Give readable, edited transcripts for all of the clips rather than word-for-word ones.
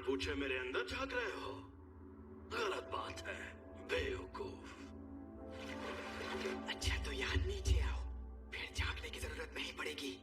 पूछे मेरे अंदर झांक रहे हो? गलत बात है, बेवकूफ। अच्छा तो यहाँ नीचे आओ, फिर झांकने की जरूरत नहीं पड़ेगी।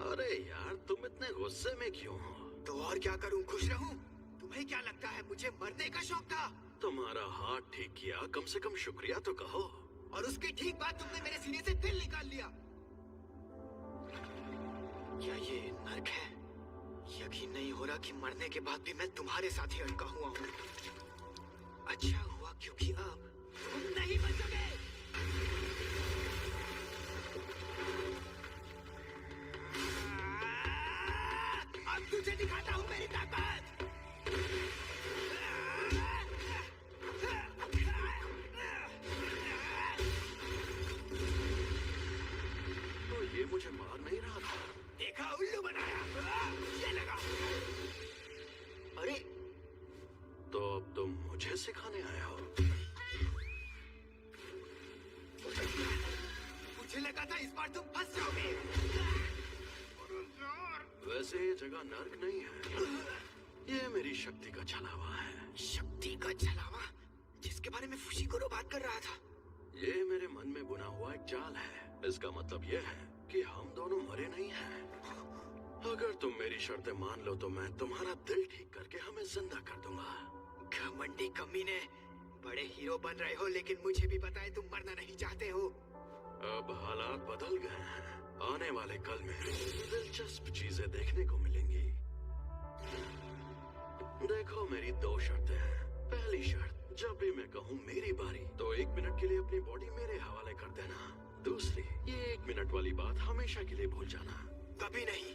अरे यार, तुम इतने गुस्से में क्यों हो? तो और क्या करूं, खुश रहूं? तुम्हें क्या लगता है मुझे मरने का शौक था? तुम्हारा हाथ ठीक किया, कम से कम शुक्रिया तो कहो। और उसकी ठीक बात तुमने मेरे सीने से दिल निकाल लिया। क्या ये नर्क है? यकीन नहीं हो रहा कि मरने के बाद भी मैं तुम्हारे साथ ही अटका हुआ हूँ। अच्छा हुआ क्योंकि अब तुम नहीं बचोगे। अब तुझे दिखाता हूँ मेरी ताकत। तो ये मुझे मार नहीं रहा था? देखा, उल्लू बनाया। ये लगा। अरे तो अब तुम मुझे सिखाने आए हो? मुझे लगा था इस बार तुम फंस जाओगे। वैसे ये जगह नर्क नहीं है, ये मेरी शक्ति का छलावा है। शक्ति का छलावा? जिसके बारे में फुशीकोरो बात कर रहा था। ये मेरे मन में बुना हुआ एक जाल है। इसका मतलब ये है कि हम दोनों मरे नहीं हैं। अगर तुम मेरी शर्तें मान लो तो मैं तुम्हारा दिल ठीक करके हमें जिंदा कर दूंगा। घमंडी कमीने, बड़े हीरो बन रहे हो लेकिन मुझे भी पता है तुम मरना नहीं चाहते हो। अब हालात बदल गए हैं। आने वाले कल में दिलचस्प चीजें देखने को मिलेंगी। देखो, मेरी दो शर्तें हैं। पहली शर्त, जब भी मैं कहूँ मेरी बारी तो 1 मिनट के लिए अपनी बॉडी मेरे हवाले कर देना। दूसरी, ये 1 मिनट वाली बात हमेशा के लिए भूल जाना। कभी नहीं।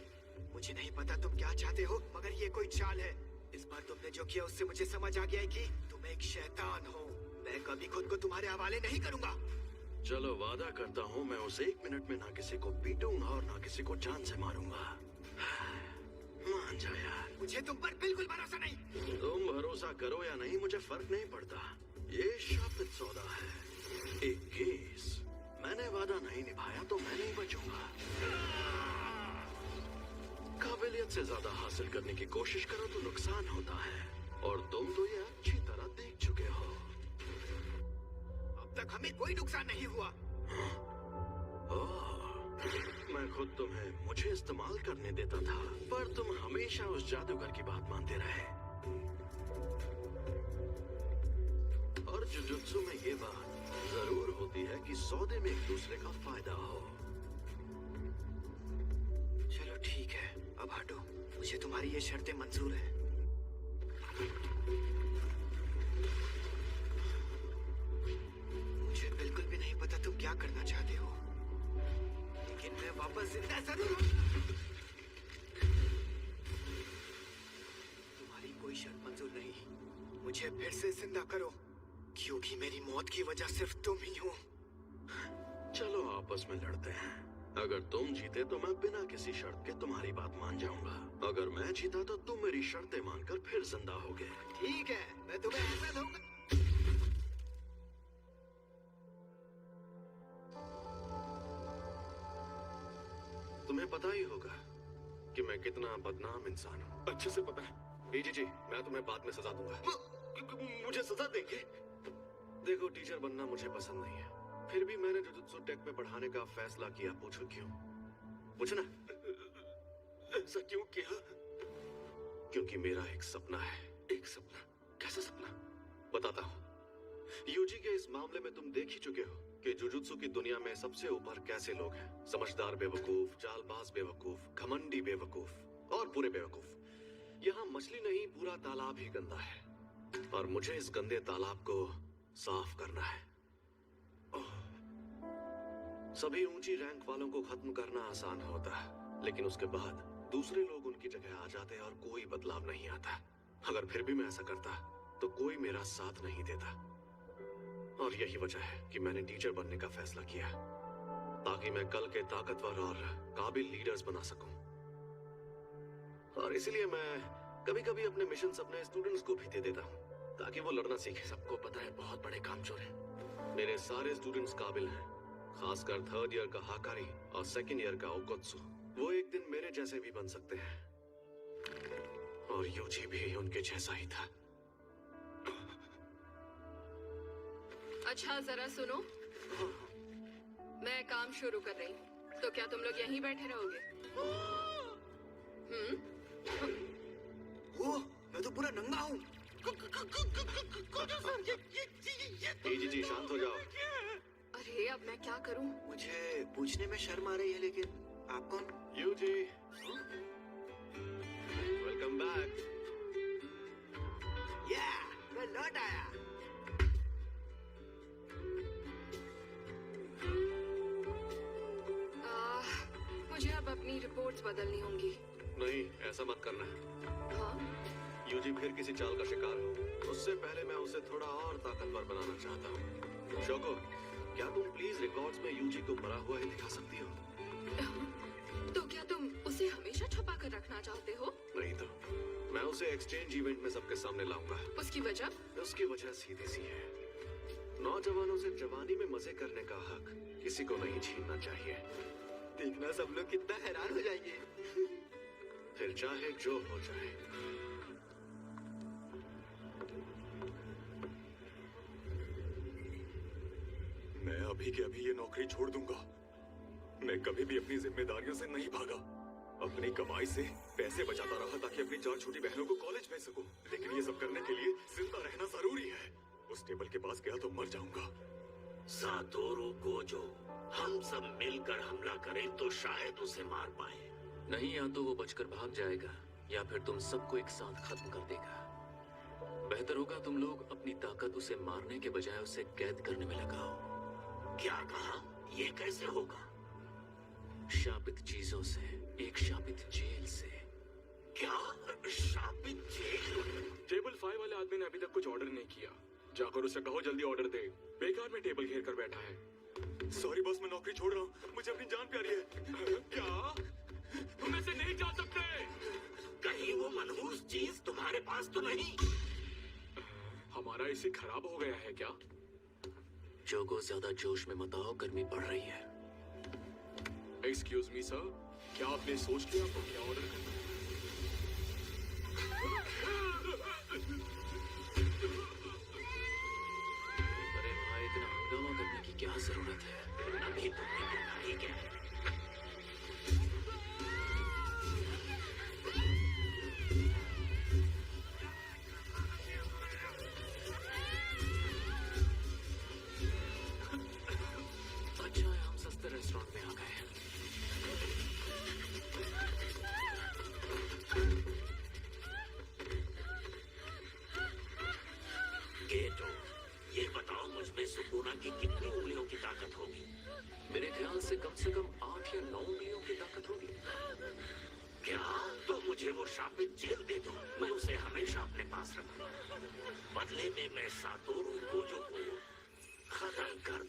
मुझे नहीं पता तुम क्या चाहते हो, मगर ये कोई चाल है। इस बार तुमने जो किया उससे मुझे समझ आ गया है कि तुम एक शैतान हो। मैं कभी खुद को तुम्हारे हवाले नहीं करूंगा। चलो, वादा करता हूँ मैं उस 1 मिनट में ना किसी को पीटूंगा और ना किसी को जान से मारूंगा। मान जा यार। मुझे तुम पर बिल्कुल भरोसा नहीं। तुम भरोसा करो या नहीं, मुझे फर्क नहीं पड़ता। ये शापित सौदा है, एक केस। मैंने वादा नहीं निभाया तो मैं नहीं बचूंगा। काबिलियत से ज्यादा हासिल करने की कोशिश करो तो नुकसान होता है, और तुम तो ये अच्छी तरह देख चुके हो। अब तक हमें कोई नुकसान नहीं हुआ। मैं खुद तुम्हें मुझे इस्तेमाल करने देता था, पर तुम हमेशा उस जादूगर की बात मानते रहे। और जुजुत्सु में ये बात जरूर होती है कि सौदे में एक दूसरे का फायदा हो। चलो ठीक है, अब हटो। मुझे तुम्हारी ये शर्तें मंजूर है। मुझे बिल्कुल भी नहीं पता तुम क्या करना चाहते हो, लेकिन मैं वापस जिंदा जरूर हूँ। तुम्हारी कोई शर्त मंजूर नहीं। मुझे फिर से जिंदा करो, क्योंकि मेरी मौत की वजह सिर्फ तुम ही हो। चलो आपस में लड़ते हैं। अगर तुम जीते तो मैं बिना किसी शर्त के तुम्हारी बात मान जाऊंगा। अगर मैं जीता तो तुम मेरी शर्तें मानकर फिर जिंदा होगे। ठीक है, मैं तुम्हें ऐसा दूंगा। तुम्हें पता ही होगा कि मैं कितना बदनाम इंसान हूँ। अच्छे से पता है। जी, मैं तुम्हें बाद में सजा दूंगा। मुझे सजा देंगे? देखो, टीचर बनना मुझे पसंद नहीं है, फिर भी मैंने जुजुत्सु टेक में पढ़ाने का फैसला किया। पूछो क्यों? पूछना। ऐसा क्यों किया? क्योंकि मेरा एक सपना है। एक सपना? कैसा सपना? बताता हूँ। यूजी के इस मामले में तुम देख ही चुके हो कि जुजुत्सु की दुनिया में सबसे ऊपर कैसे लोग हैं। समझदार बेवकूफ, चालबाज बेवकूफ, घमंडी बेवकूफ और पूरे बेवकूफ। यहाँ मछली नहीं, पूरा तालाब ही गंदा है और मुझे इस गंदे तालाब को साफ करना है। सभी ऊंची रैंक वालों को खत्म करना आसान होता है, लेकिन उसके बाद दूसरे लोग उनकी जगह आ जाते और कोई बदलाव नहीं आता। अगर फिर भी मैं ऐसा करता तो कोई मेरा साथ नहीं देता। और यही वजह है कि मैंने टीचर बनने का फैसला किया, ताकि मैं कल के ताकतवर और काबिल लीडर्स बना सकूं। और इसलिए मैं कभी कभी अपने मिशन अपने स्टूडेंट्स को भी दे देता हूं, ताकि वो लड़ना सीखे। सबको पता है बहुत बड़े कामचोर हैं। मेरे सारे स्टूडेंट्स काबिल हैं, खासकर थर्ड ईयर का हाकारी और सेकंड ईयर का ओकोत्सु। वो एक दिन मेरे जैसे भी बन सकते हैं, और यूजी भी उनके जैसा ही था। अच्छा, जरा सुनो, मैं काम शुरू कर रही हूँ, तो क्या तुम लोग यहीं बैठे रहोगे? वो, मैं तो पूरा नंगा हूँ। जी, शांत हो जाओ। अरे अब मैं क्या करूँ? मुझे पूछने में शर्म आ रही है, लेकिन आप कौन? यूजी, वेलकम बैक। या, मैं लौट आया। मुझे अब अपनी रिपोर्ट्स बदलनी होंगी। नहीं, ऐसा मत करना। हाँ? यूजी फिर किसी चाल का शिकार हो, उससे पहले मैं उसे थोड़ा और ताकतवर बनाना चाहता हूँ। शोको, क्या तुम प्लीज रिकॉर्ड्स में यूजी को मरा हुआ ही दिखा सकती हो? तो क्या तुम उसे हमेशा छुपा कर रखना चाहते हो? नहीं तो मैं उसे एक्सचेंज इवेंट में सबके सामने लाऊंगा। उसकी वजह? उसकी वजह सीधी सी है, नौजवानों से जवानी में मजे करने का हक किसी को नहीं छीनना चाहिए। देखना, सब लोग कितना हैरान हो जाएंगे। फिर चाहे जो हो जाए। मैं अभी के अभी ये नौकरी छोड़ दूंगा। मैं कभी भी अपनी जिम्मेदारियों से नहीं भागा। अपनी कमाई से पैसे बचाता रहा ताकि अपनी 4 छोटी बहनों को कॉलेज भेज सकूं। लेकिन ये सब करने के लिए जिंदा रहना जरूरी है। उस टेबल के पास गया तो मर जाऊंगा। सातोरू गोजो, हम सब मिलकर हमला करें तो शायद उसे मार पाए। नहीं, या तो वो बचकर भाग जाएगा या फिर तुम सबको एक साथ खत्म कर देगा। बेहतर होगा तुम लोग अपनी ताकत उसे मारने के बजाय उसे कैद करने में लगाओ। क्या कहा? ये कैसे होगा? शापित चीजों से, एक शापित जेल से। क्या? शापित जेल? टेबल 5 वाले आदमी ने अभी तक कुछ ऑर्डर नहीं किया। जाकर उसे कहो जल्दी ऑर्डर दे। बेकार में टेबल घेर कर बैठा है। सॉरी बॉस, मैं नौकरी छोड़ रहा हूँ। मुझे अपनी जान प्यारी है। क्या तुम ऐसे नहीं जा सकते? कहीं वो मनहूस चीज तुम्हारे पास तो नहीं? हमारा इसे खराब हो गया है क्या? जोगो, ज्यादा जोश में मत आओ, गर्मी बढ़ रही है। एक्सक्यूज मी सर, क्या आपने सोच लिया आपको क्या ऑर्डर करना है? अरे भाई, इतना हंगामा करने की क्या जरूरत है? अभी तुमने देखा ही क्या? अच्छा है हम सस्ते रेस्टोरेंट में आ गए। गेटो, ये बताओ मुझमें सुकुना की कितनी उंगलियों की ताकत होगी? मेरे ख्याल से कम 8 या 9 उंगलियों की ताकत होगी। क्या? तो मुझे वो शापित जेल दे दो, मैं उसे हमेशा अपने पास रखूंगा। बदले बदले में मैं सातोरू गोजो को खत्म कर